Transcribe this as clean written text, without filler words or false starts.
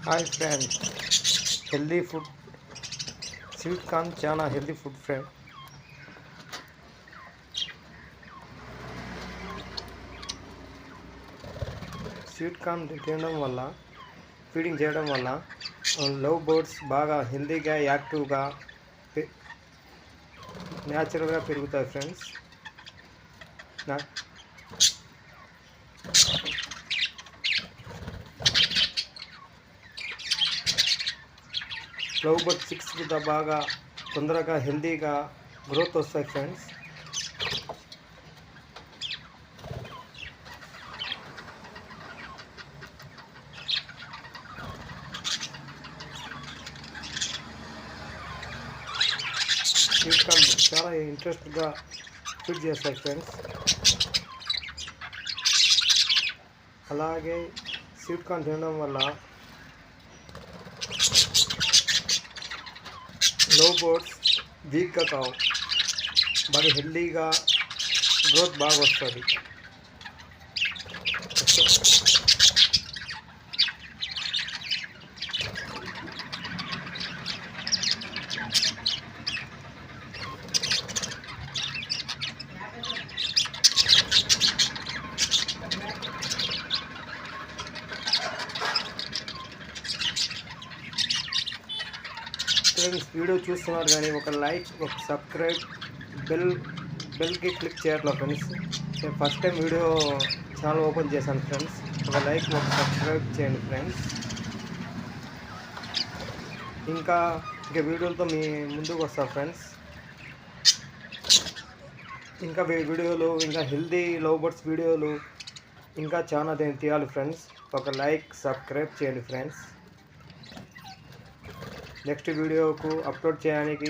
Hi friends, healthy food sweet corn చాలా healthy food friend. Sweet corn తినడం వల్ల, feeding చేయడం వల్ల లవ్ బర్డ్స్ బాగా హెల్దీగా, యాక్టివ్గా, న్యాచురల్గా పెరుగుతాయి ఫ్రెండ్స్. లవ్ బర్డ్ చిక్స్ కూడా బాగా తొందరగా హెల్దీగా గ్రోత్ వస్తాయి ఫ్రెండ్స్. స్వీట్ కార్న్ చాలా ఇంట్రెస్ట్గా ఫీడ్ చేస్తాయి ఫ్రెండ్స్. అలాగే స్వీట్ కార్న్ తినడం వల్ల లవ్ బర్డ్స్ వీక్గా కావు, బాగా హెల్దీగా గ్రోత్ బాగా వస్తుంది. ఫ్రెండ్స్, వీడియో చూస్తున్నారు కానీ ఒక లైక్, ఒక సబ్స్క్రైబ్, బెల్కి క్లిక్ చేయట్లేదు ఫ్రెండ్స్. నేను first time video channel open చేశాను ఫ్రెండ్స్. ఒక లైక్, ఒక సబ్స్క్రైబ్ చేయండి ఫ్రెండ్స్. ఇంకా వీడియోలతో మీ ముందుకు వస్తా ఫ్రెండ్స్. ఇంకా వీడియోలు, ఇంకా హెల్దీ లవ్ బర్డ్స్ వీడియోలు ఇంకా చాలా తీయాలి ఫ్రెండ్స్. ఒక లైక్, సబ్స్క్రైబ్ చేయండి ఫ్రెండ్స్. నెక్స్ట్ వీడియోకు అప్లోడ్ చేయడానికి